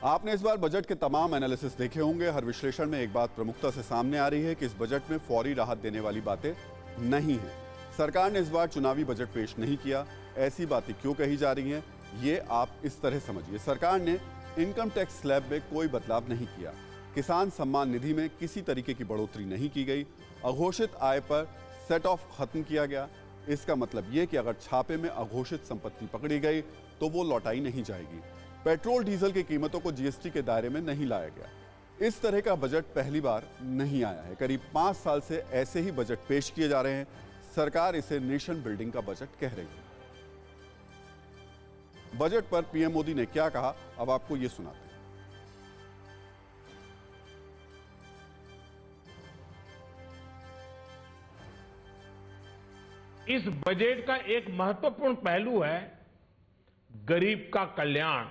आपने इस बार बजट के तमाम एनालिसिस देखे होंगे। हर विश्लेषण में एक बात प्रमुखता से सामने आ रही है कि इस बजट में फौरी राहत देने वाली बातें नहीं है। सरकार ने इस बार चुनावी बजट पेश नहीं किया। ऐसी बातें क्यों कही जा रही हैं, ये आप इस तरह समझिए। सरकार ने इनकम टैक्स स्लैब में कोई बदलाव नहीं किया। किसान सम्मान निधि में किसी तरीके की बढ़ोतरी नहीं की गई। अघोषित आय पर सेट ऑफ खत्म किया गया। इसका मतलब यह कि अगर छापे में अघोषित संपत्ति पकड़ी गई तो वो लौटाई नहीं जाएगी। पेट्रोल डीजल की कीमतों को जीएसटी के दायरे में नहीं लाया गया। इस तरह का बजट पहली बार नहीं आया है। करीब 5 साल से ऐसे ही बजट पेश किए जा रहे हैं। सरकार इसे नेशन बिल्डिंग का बजट कह रही है। बजट पर पीएम मोदी ने क्या कहा, अब आपको यह सुनाते हैं। इस बजट का एक महत्वपूर्ण पहलू है गरीब का कल्याण।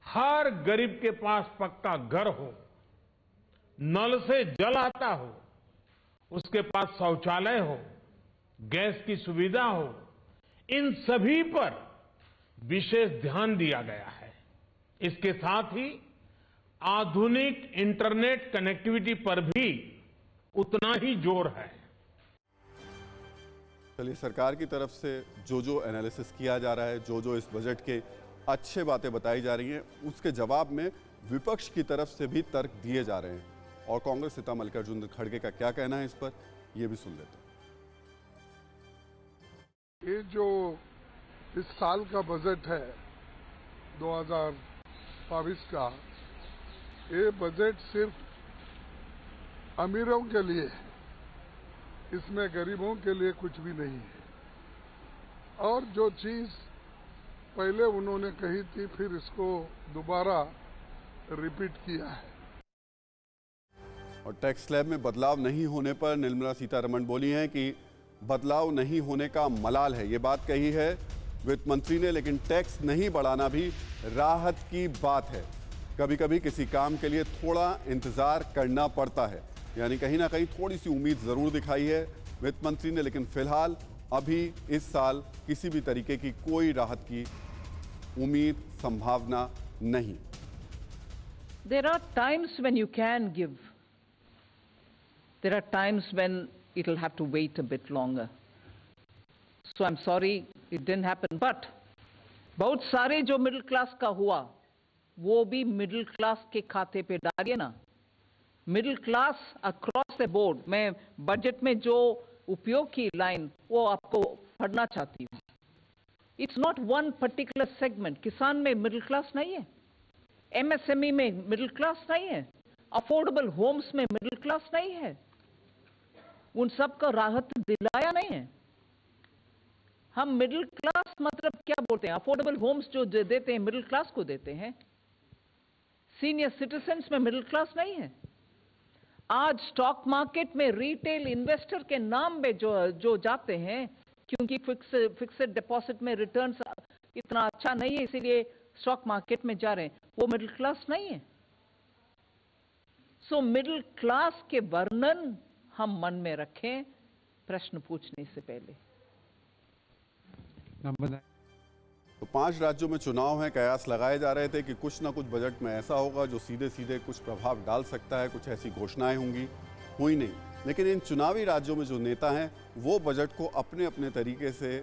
हर गरीब के पास पक्का घर हो, नल से जल आता हो, उसके पास शौचालय हो, गैस की सुविधा हो, इन सभी पर विशेष ध्यान दिया गया है। इसके साथ ही आधुनिक इंटरनेट कनेक्टिविटी पर भी उतना ही जोर है। चलिए, सरकार की तरफ से जो एनालिसिस किया जा रहा है, जो इस बजट के अच्छे बातें बताई जा रही हैं, उसके जवाब में विपक्ष की तरफ से भी तर्क दिए जा रहे हैं। और कांग्रेस नेता मल्लिकार्जुन खड़गे का क्या कहना है इस पर, यह भी सुन लेते हैं। ये जो इस साल का बजट है 2022 का, ये बजट सिर्फ अमीरों के लिए है, इसमें गरीबों के लिए कुछ भी नहीं है। और जो चीज पहले उन्होंने कही थी, फिर इसको दोबारा रिपीट किया है। और टैक्स स्लैब में बदलाव नहीं होने पर निर्मला सीतारमण बोली हैं कि बदलाव नहीं होने का मलाल है। ये बात कही है वित्त मंत्री ने, लेकिन टैक्स नहीं बढ़ाना भी राहत की बात है। कभी कभी किसी काम के लिए थोड़ा इंतजार करना पड़ता है, यानी कहीं ना कहीं थोड़ी सी उम्मीद जरूर दिखाई है वित्त मंत्री ने। लेकिन फिलहाल अभी इस साल किसी भी तरीके की कोई राहत की उम्मीद, संभावना नहीं। There are times when you can give. There are times when it'll have to wait a bit longer. So I'm sorry it didn't happen. But बहुत सारे जो मिडिल क्लास का हुआ, वो भी मिडिल क्लास के खाते पे डालिए ना। Middle class across the board. मैं बजट में जो उपयोग की लाइन वो आपको पढ़ना चाहती हूँ। It's not one particular segment. किसान में मिडिल क्लास नहीं है, एमएसएमई में मिडिल क्लास नहीं है, अफोर्डेबल होम्स में मिडिल क्लास नहीं है। उन सब को राहत दिलाया नहीं है। हम मिडिल क्लास मतलब क्या बोलते हैं? अफोर्डेबल होम्स जो देते हैं मिडिल क्लास को देते हैं। सीनियर सिटीजन्स में मिडिल क्लास नहीं है। आज स्टॉक मार्केट में रिटेल इन्वेस्टर के नाम पे जो जाते हैं, क्योंकि फिक्स्ड डिपॉजिट में रिटर्न्स इतना अच्छा नहीं है, इसीलिए स्टॉक मार्केट में जा रहे हैं, वो मिडिल क्लास नहीं है। सो मिडिल क्लास के वर्णन हम मन में रखें प्रश्न पूछने से पहले। तो 5 राज्यों में चुनाव है। कयास लगाए जा रहे थे कि कुछ ना कुछ बजट में ऐसा होगा जो सीधे सीधे कुछ प्रभाव डाल सकता है, कुछ ऐसी घोषणाएं होंगी। हुई नहीं। लेकिन इन चुनावी राज्यों में जो नेता हैं वो बजट को अपने अपने तरीके से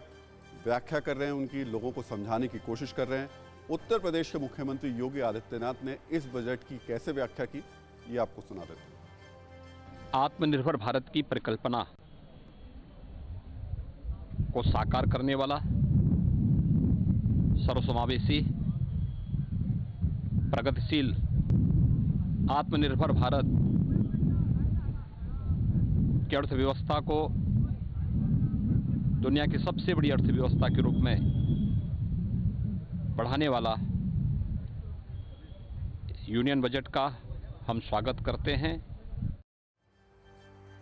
व्याख्या कर रहे हैं, उनकी लोगों को समझाने की कोशिश कर रहे हैं। उत्तर प्रदेश के मुख्यमंत्री योगी आदित्यनाथ ने इस बजट की कैसे व्याख्या की, ये आपको सुना देते हैं। आत्मनिर्भर भारत की परिकल्पना को साकार करने वाला, सर्वसमावेशी, प्रगतिशील, आत्मनिर्भर भारत की अर्थव्यवस्था को दुनिया की सबसे बड़ी अर्थव्यवस्था के रूप में बढ़ाने वाला यूनियन बजट का हम स्वागत करते हैं।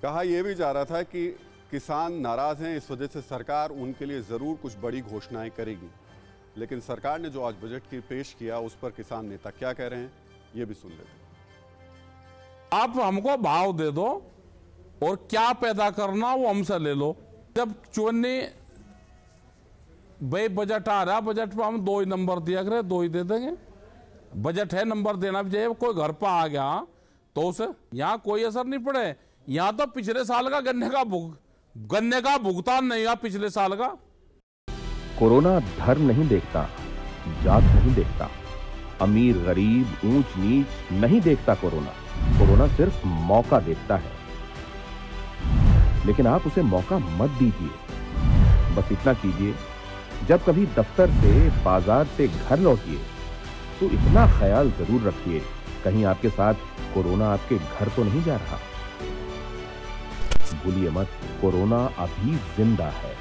कहा यह भी जा रहा था कि किसान नाराज हैं, इस वजह से सरकार उनके लिए जरूर कुछ बड़ी घोषणाएं करेगी। लेकिन सरकार ने जो आज बजट की पेश किया उस पर किसान नेता क्या कह रहे हैं, ये भी सुन लेते हैं। आप हमको भाव दे दो और क्या पैदा करना वो हमसे ले लो। जब चुन्नी भाई बजट आ रहा, बजट पर हम 2 ही नंबर दिया करें, 2 ही दे देंगे। बजट है, नंबर देना भी चाहिए। कोई घर पर आ गया तो उसे यहाँ कोई असर नहीं पड़े। यहाँ तो पिछले साल का गन्ने का भुगतान नहीं हुआ पिछले साल का। कोरोना धर्म नहीं देखता, जात नहीं देखता, अमीर गरीब ऊंच नीच नहीं देखता। कोरोना सिर्फ मौका देखता है, लेकिन आप उसे मौका मत दीजिए। बस इतना कीजिए, जब कभी दफ्तर से बाजार से घर लौटिए तो इतना ख्याल जरूर रखिए कहीं आपके साथ कोरोना आपके घर तो नहीं जा रहा। भूलिए मत, कोरोना अभी जिंदा है।